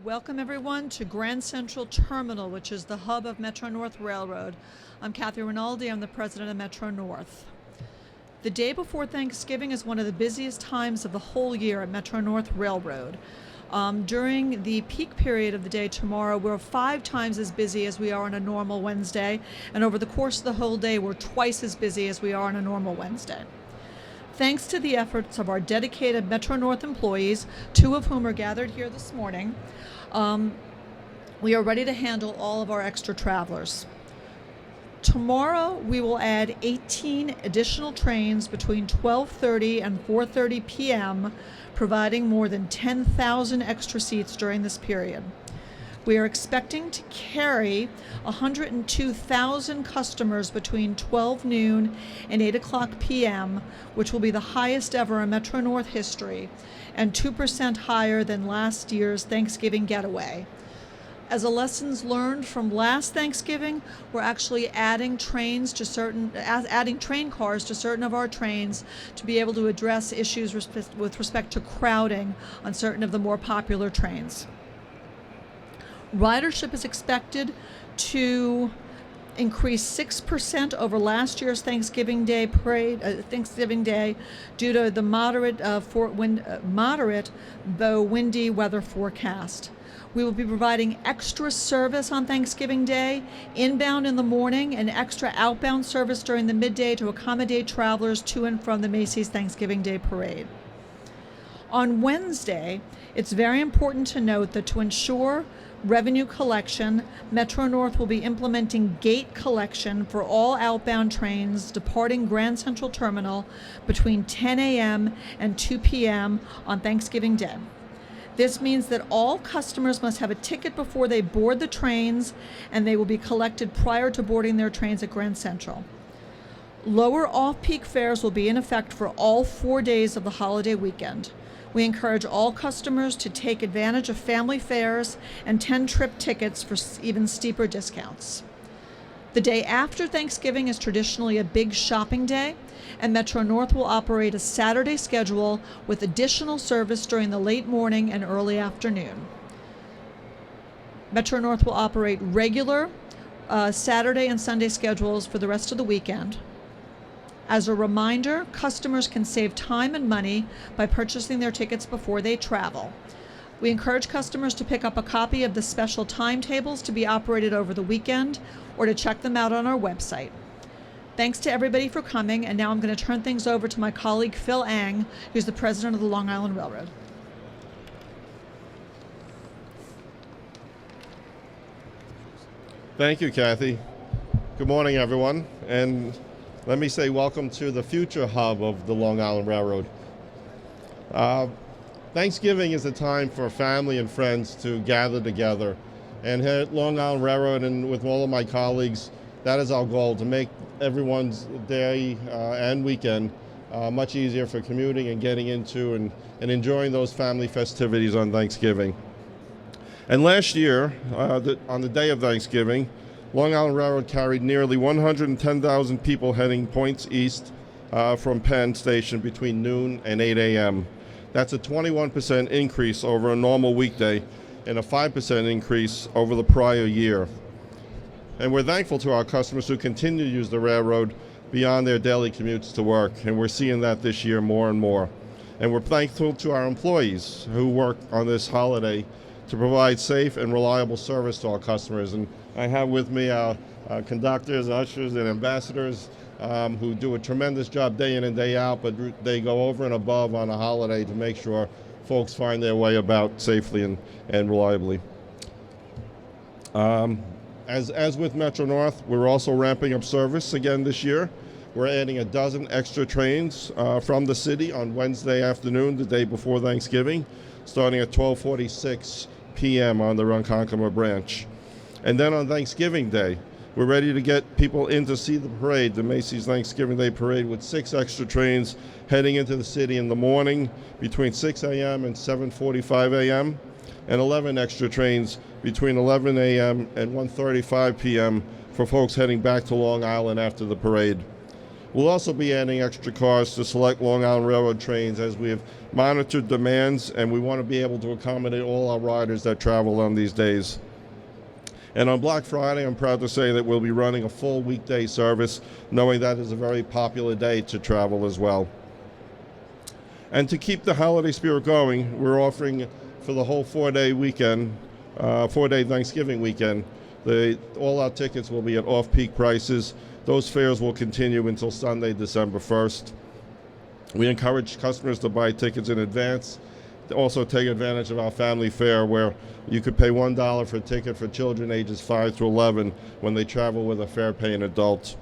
Welcome everyone to Grand Central Terminal, which is the hub of Metro North Railroad. I'm Kathy Rinaldi, I'm the president of Metro North. The day before Thanksgiving is one of the busiest times of the whole year at Metro North Railroad. During the peak period of the day tomorrow, we're 5 times as busy as we are on a normal Wednesday, and over the course of the whole day, we're twice as busy as we are on a normal Wednesday. Thanks to the efforts of our dedicated Metro North employees, 2 of whom are gathered here this morning, we are ready to handle all of our extra travelers. Tomorrow, we will add 18 additional trains between 12:30 and 4:30 p.m., providing more than 10,000 extra seats during this period. We are expecting to carry 102,000 customers between 12 noon and 8 o'clock p.m., which will be the highest ever in Metro North history, and 2% higher than last year's Thanksgiving getaway. As a lessons learned from last Thanksgiving, we're actually adding train cars to certain of our trains to be able to address issues with respect to crowding on certain of the more popular trains. Ridership is expected to increase 6% over last year's Thanksgiving Day due to the moderate though windy weather forecast. We will be providing extra service on Thanksgiving Day, inbound in the morning, and extra outbound service during the midday to accommodate travelers to and from the Macy's Thanksgiving Day Parade. On Wednesday, it's very important to note that to ensure revenue collection, Metro North will be implementing gate collection for all outbound trains departing Grand Central Terminal between 10 a.m. and 2 p.m. on Thanksgiving Day. This means that all customers must have a ticket before they board the trains, and they will be collected prior to boarding their trains at Grand Central. Lower off-peak fares will be in effect for all 4 days of the holiday weekend. We encourage all customers to take advantage of family fares and 10-trip tickets for even steeper discounts. The day after Thanksgiving is traditionally a big shopping day, and Metro North will operate a Saturday schedule with additional service during the late morning and early afternoon. Metro North will operate regular Saturday and Sunday schedules for the rest of the weekend. As a reminder, customers can save time and money by purchasing their tickets before they travel. We encourage customers to pick up a copy of the special timetables to be operated over the weekend or to check them out on our website. Thanks to everybody for coming, and now I'm going to turn things over to my colleague Phil Ang, who's the president of the Long Island Railroad. Thank you, Kathy. Good morning, everyone. And let me say welcome to the future hub of the Long Island Railroad. Thanksgiving is a time for family and friends to gather together. And here at Long Island Railroad and with all of my colleagues, that is our goal, to make everyone's day and weekend much easier for commuting and getting into and enjoying those family festivities on Thanksgiving. And last year, on the day of Thanksgiving, Long Island Railroad carried nearly 110,000 people heading points east from Penn Station between noon and 8 a.m. That's a 21% increase over a normal weekday and a 5% increase over the prior year. And we're thankful to our customers who continue to use the railroad beyond their daily commutes to work, and we're seeing that this year more and more. And we're thankful to our employees who work on this holiday to provide safe and reliable service to our customers. And I have with me our conductors, ushers, and ambassadors who do a tremendous job day in and day out, but they go over and above on a holiday to make sure folks find their way about safely and reliably. As with Metro North, we're also ramping up service again this year. We're adding a dozen extra trains from the city on Wednesday afternoon, the day before Thanksgiving, starting at 12:46 p.m. on the Ronkonkoma branch. And then on Thanksgiving Day, we're ready to get people in to see the parade, the Macy's Thanksgiving Day Parade, with 6 extra trains heading into the city in the morning between 6 a.m. and 7:45 a.m., and 11 extra trains between 11 a.m. and 1:35 p.m. for folks heading back to Long Island after the parade. We'll also be adding extra cars to select Long Island Railroad trains as we have monitored demands, and we want to be able to accommodate all our riders that travel on these days. And on Black Friday, I'm proud to say that we'll be running a full weekday service, knowing that is a very popular day to travel as well. And to keep the holiday spirit going, we're offering for the whole four-day Thanksgiving weekend, all our tickets will be at off-peak prices. Those fares will continue until Sunday, December 1st. We encourage customers to buy tickets in advance. To also take advantage of our family fare, where you could pay $1 for a ticket for children ages 5 through 11 when they travel with a fare-paying adult.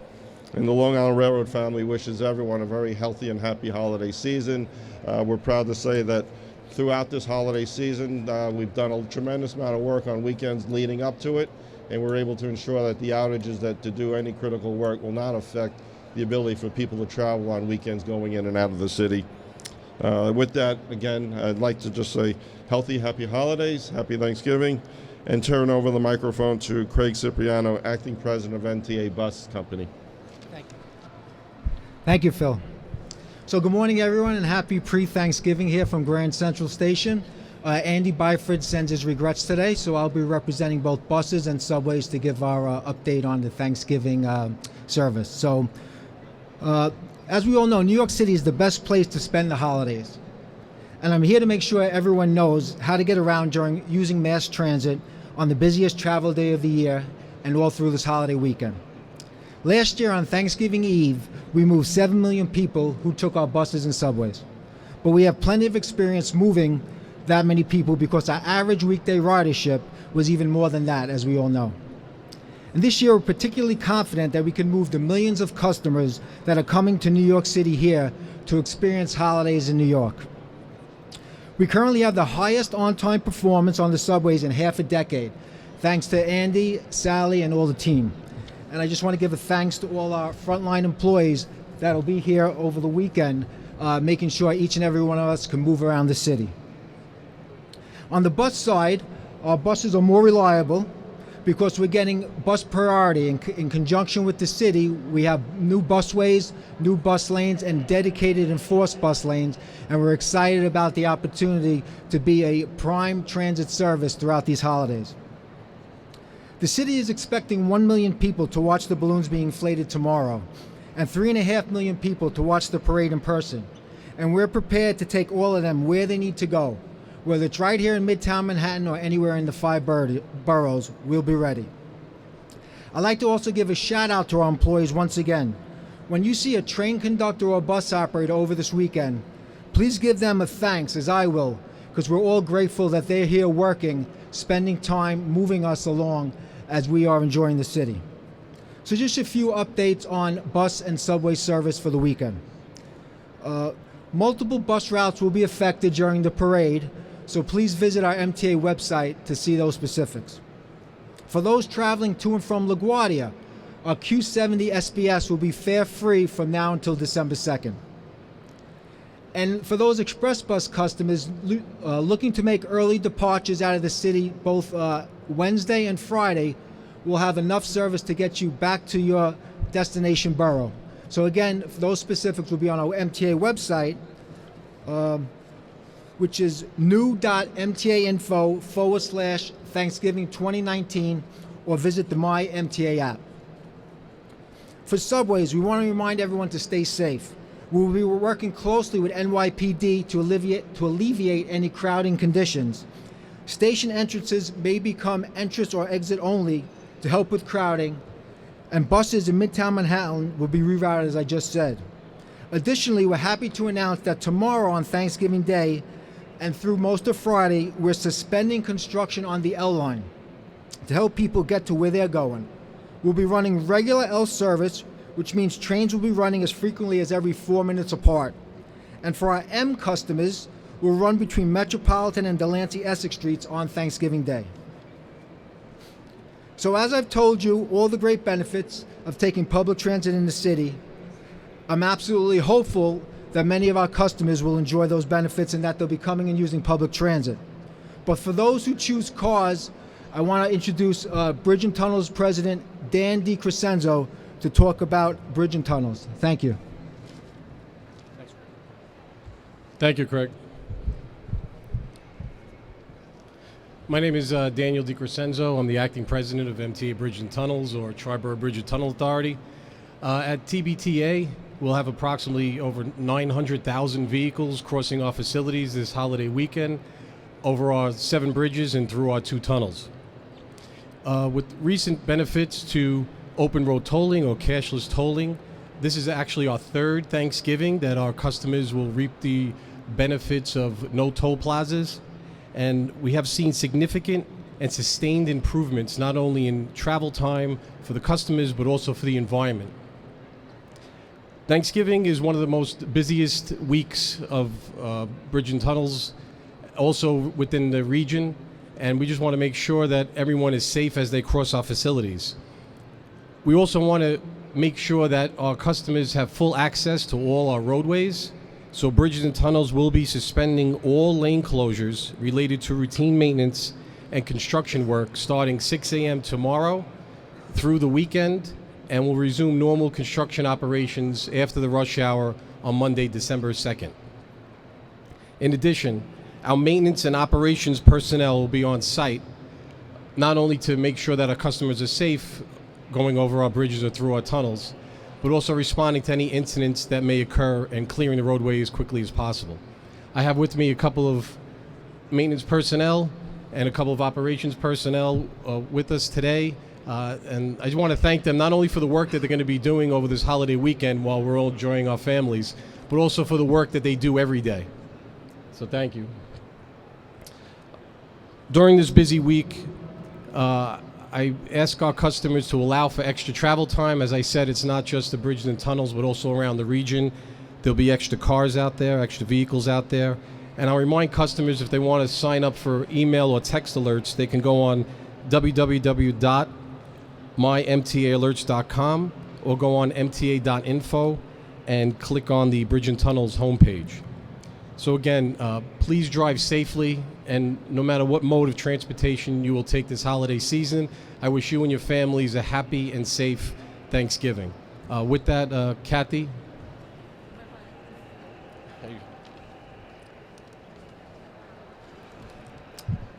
And the Long Island Railroad family wishes everyone a very healthy and happy holiday season. We're proud to say that throughout this holiday season, we've done a tremendous amount of work on weekends leading up to it, and we're able to ensure that the outages to do any critical work will not affect the ability for people to travel on weekends going in and out of the city. With that, again, I'd like to just say healthy, happy holidays, happy Thanksgiving, and turn over the microphone to Craig Cipriano, Acting President of MTA Bus Company. Thank you. Thank you, Phil. So good morning, everyone, and happy pre-Thanksgiving here from Grand Central Station. Andy Byford sends his regrets today, so I'll be representing both buses and subways to give our update on the Thanksgiving service. So, as we all know, New York City is the best place to spend the holidays. And I'm here to make sure everyone knows how to get around during using mass transit on the busiest travel day of the year and all through this holiday weekend. Last year on Thanksgiving Eve, we moved 7 million people who took our buses and subways. But we have plenty of experience moving that many people because our average weekday ridership was even more than that, as we all know. And this year, we're particularly confident that we can move the millions of customers that are coming to New York City here to experience holidays in New York. We currently have the highest on-time performance on the subways in half a decade, thanks to Andy, Sally, and all the team. And I just want to give a thanks to all our frontline employees that'll be here over the weekend, making sure each and every one of us can move around the city. On the bus side, our buses are more reliable because we're getting bus priority. In conjunction with the city, we have new busways, new bus lanes, and dedicated enforced bus lanes, and we're excited about the opportunity to be a prime transit service throughout these holidays. The city is expecting 1 million people to watch the balloons being inflated tomorrow, and 3.5 million people to watch the parade in person. And we're prepared to take all of them where they need to go. Whether it's right here in Midtown Manhattan or anywhere in the 5 boroughs, we'll be ready. I'd like to also give a shout out to our employees once again. When you see a train conductor or a bus operator over this weekend, please give them a thanks, as I will, because we're all grateful that they're here working, spending time moving us along as we are enjoying the city. So just a few updates on bus and subway service for the weekend. Multiple bus routes will be affected during the parade, so please visit our MTA website to see those specifics. For those traveling to and from LaGuardia, our Q70 SBS will be fare-free from now until December 2nd. And for those express bus customers looking to make early departures out of the city both Wednesday and Friday, we'll have enough service to get you back to your destination borough. So again, those specifics will be on our MTA website, which is new.mtainfo/Thanksgiving 2019, or visit the My MTA app. For subways, we want to remind everyone to stay safe. We will be working closely with NYPD to alleviate any crowding conditions. Station entrances may become entrance or exit only to help with crowding, and buses in Midtown Manhattan will be rerouted, as I just said. Additionally, we're happy to announce that tomorrow on Thanksgiving Day and through most of Friday, we're suspending construction on the L line to help people get to where they're going. We'll be running regular L service, which means trains will be running as frequently as every 4 minutes apart. And for our M customers, we'll run between Metropolitan and Delancey Essex Streets on Thanksgiving Day. So as I've told you, all the great benefits of taking public transit in the city, I'm absolutely hopeful that many of our customers will enjoy those benefits and that they'll be coming and using public transit. But for those who choose cars, I want to introduce Bridge and Tunnels President Dan DiCrescenzo to talk about bridge and tunnels. Thank you. Thank you, Craig. My name is Daniel DiCrescenzo. I'm the acting president of MTA Bridge and Tunnels, or Triborough Bridge and Tunnel Authority. At TBTA, we'll have approximately over 900,000 vehicles crossing our facilities this holiday weekend over our 7 bridges and through our 2 tunnels. With recent benefits to open road tolling or cashless tolling, this is actually our 3rd Thanksgiving that our customers will reap the benefits of no toll plazas. And we have seen significant and sustained improvements not only in travel time for the customers but also for the environment. Thanksgiving is one of the most busiest weeks of bridge and tunnels also within the region, and we just want to make sure that everyone is safe as they cross our facilities. We also want to make sure that our customers have full access to all our roadways. So bridges and tunnels will be suspending all lane closures related to routine maintenance and construction work starting 6 a.m. tomorrow through the weekend, and will resume normal construction operations after the rush hour on Monday, December 2nd. In addition, our maintenance and operations personnel will be on site, not only to make sure that our customers are safe going over our bridges or through our tunnels, but also responding to any incidents that may occur and clearing the roadway as quickly as possible. I have with me a couple of maintenance personnel and a couple of operations personnel with us today. And I just want to thank them not only for the work that they're going to be doing over this holiday weekend while we're all enjoying our families, but also for the work that they do every day. So thank you. During this busy week, I ask our customers to allow for extra travel time. As I said, it's not just the bridges and tunnels, but also around the region. There'll be extra cars out there, extra vehicles out there. And I'll remind customers, if they want to sign up for email or text alerts, they can go on www.mymtaalerts.com or go on mta.info and click on the Bridge and Tunnels homepage. So again, please drive safely, and no matter what mode of transportation you will take this holiday season, I wish you and your families a happy and safe Thanksgiving. With that, Kathy.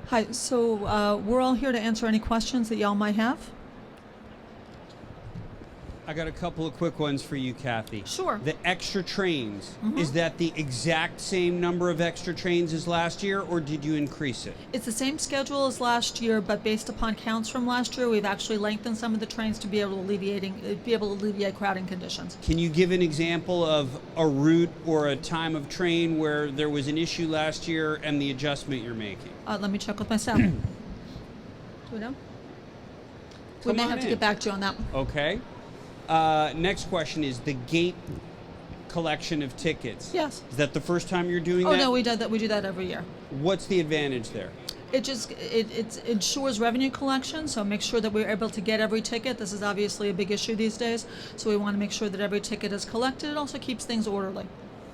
Hi, so we're all here to answer any questions that y'all might have. I got a couple of quick ones for you, Kathy. Sure. The extra trains, is that the exact same number of extra trains as last year, or did you increase it? It's the same schedule as last year, but based upon counts from last year, we've actually lengthened some of the trains to be able to alleviate crowding conditions. Can you give an example of a route or a time of train where there was an issue last year and the adjustment you're making? Let me check with my staff. Do we know? We may have to get back to you on that. Okay. Next question is the gate collection of tickets. Yes. Is that the first time you're doing that? Oh no, we do that. We do that every year. What's the advantage there? It ensures revenue collection, so make sure that we're able to get every ticket. This is obviously a big issue these days, so we want to make sure that every ticket is collected. It also keeps things orderly.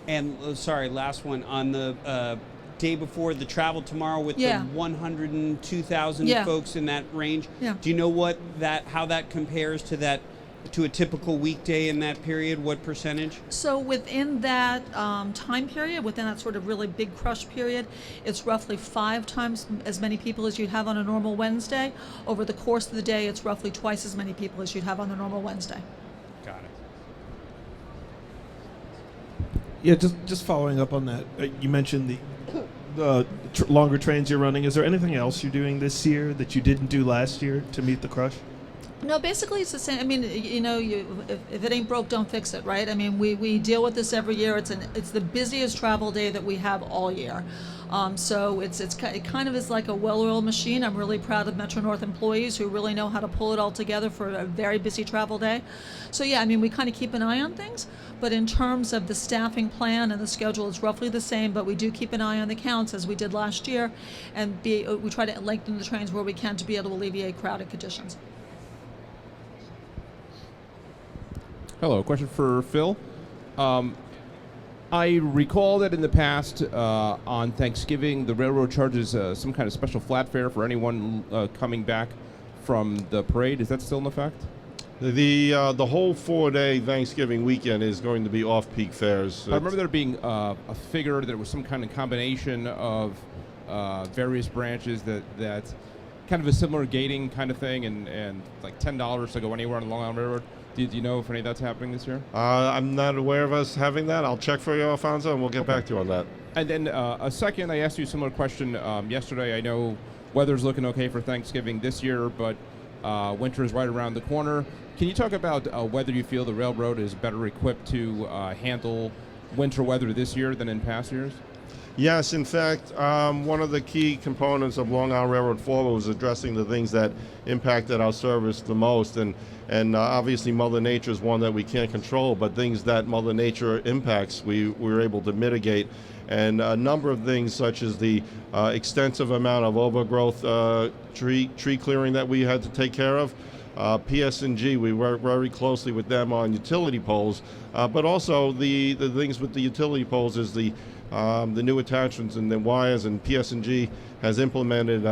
And sorry, last one on the day before the travel tomorrow with the 102,000 folks in that range. Yeah. Do you know how that compares to a typical weekday in that period? What percentage? So within that time period, within that sort of really big crush period, it's roughly 5 times as many people as you'd have on a normal Wednesday. Over the course of the day, it's roughly twice as many people as you'd have on a normal Wednesday. Got it. Yeah, just following up on that, you mentioned the longer trains you're running. Is there anything else you're doing this year that you didn't do last year to meet the crush? No, basically it's the same. I mean, if it ain't broke, don't fix it, right? I mean, we deal with this every year. It's the busiest travel day that we have all year. So it kind of is like a well-oiled machine. I'm really proud of Metro North employees who really know how to pull it all together for a very busy travel day. So yeah, I mean, we kind of keep an eye on things, but in terms of the staffing plan and the schedule, it's roughly the same, but we do keep an eye on the counts as we did last year, and we try to lengthen the trains where we can to be able to alleviate crowded conditions. Hello, question for Phil. I recall that in the past, on Thanksgiving, the railroad charges some kind of special flat fare for anyone coming back from the parade. Is that still in effect? The whole 4-day Thanksgiving weekend is going to be off-peak fares. I remember there being a figure that it was some kind of combination of various branches that kind of a similar gating kind of thing, and like $10 to go anywhere on the Long Island Railroad. Do you know if any of that's happening this year? I'm not aware of us having that. I'll check for you, Alfonso, and we'll get back to you on that. And then a second, I asked you a similar question yesterday. I know weather's looking okay for Thanksgiving this year, but winter is right around the corner. Can you talk about whether you feel the railroad is better equipped to handle winter weather this year than in past years? Yes, in fact, one of the key components of Long Island Railroad Forward was addressing the things that impacted our service the most, and obviously Mother Nature is one that we can't control, but things that Mother Nature impacts, we were able to mitigate, and a number of things such as the extensive amount of overgrowth tree clearing that we had to take care of. PS&G, we work very closely with them on utility poles, but also the things with the utility poles is the new attachments and the wires, and PS&G has implemented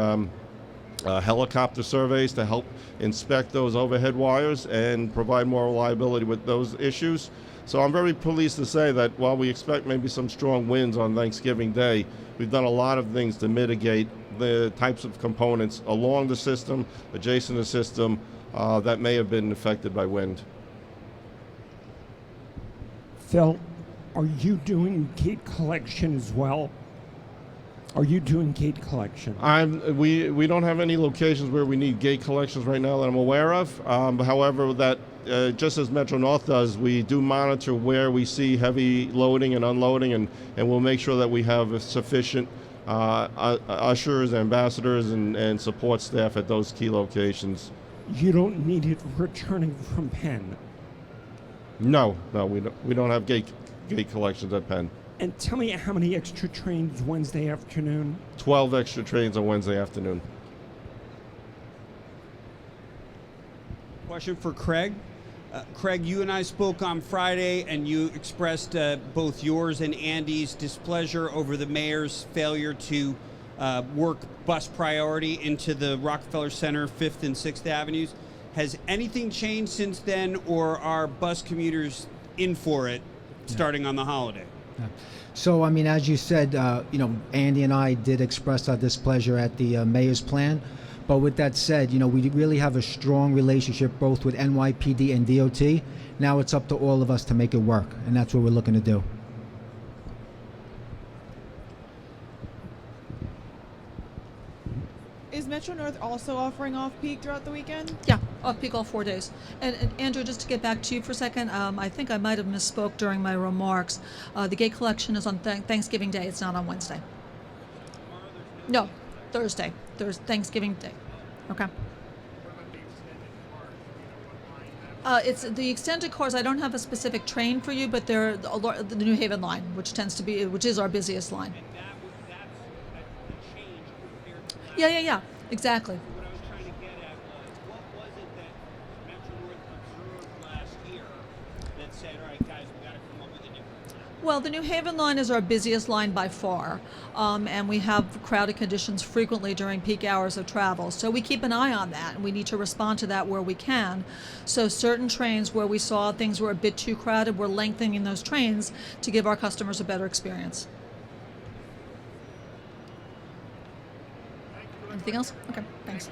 helicopter surveys to help inspect those overhead wires and provide more reliability with those issues. So I'm very pleased to say that while we expect maybe some strong winds on Thanksgiving Day, we've done a lot of things to mitigate the types of components along the system, adjacent to the system, that may have been affected by wind. Phil, are you doing gate collection as well? Are you doing gate collection? We don't have any locations where we need gate collections right now that I'm aware of. However, that just as Metro North does, we do monitor where we see heavy loading and unloading, and we'll make sure that we have sufficient ushers, ambassadors, and support staff at those key locations. You don't need it returning from Penn. No, we don't have gate collections at Penn. And tell me how many extra trains Wednesday afternoon? 12 extra trains on Wednesday afternoon. Question for Craig. Craig, you and I spoke on Friday, and you expressed both yours and Andy's displeasure over the mayor's failure to work bus priority into the Rockefeller Center 5th and 6th Avenues. Has anything changed since then, or are bus commuters in for it starting on the holiday? Yeah. So, I mean, as you said, Andy and I did express our displeasure at the mayor's plan. But with that said, we really have a strong relationship both with NYPD and DOT. Now it's up to all of us to make it work, and that's what we're looking to do. Is Metro North also offering off-peak throughout the weekend? Yeah, off-peak all 4 days. And Andrew, just to get back to you for a second, I think I might have misspoke during my remarks. The gate collection is on Thanksgiving Day. It's not on Wednesday. No, Thursday. Thanksgiving Day. Okay. It's the extended cars. I don't have a specific train for you, but they're the New Haven line, which is our busiest line. Yeah, exactly. What I was trying to get at was, what was it that Metro North observed last year that said, all right, guys, we got to come up with a different plan? Well, the New Haven line is our busiest line by far, and we have crowded conditions frequently during peak hours of travel. So we keep an eye on that, and we need to respond to that where we can. So certain trains where we saw things were a bit too crowded, we're lengthening those trains to give our customers a better experience. Anything else? Okay, thanks.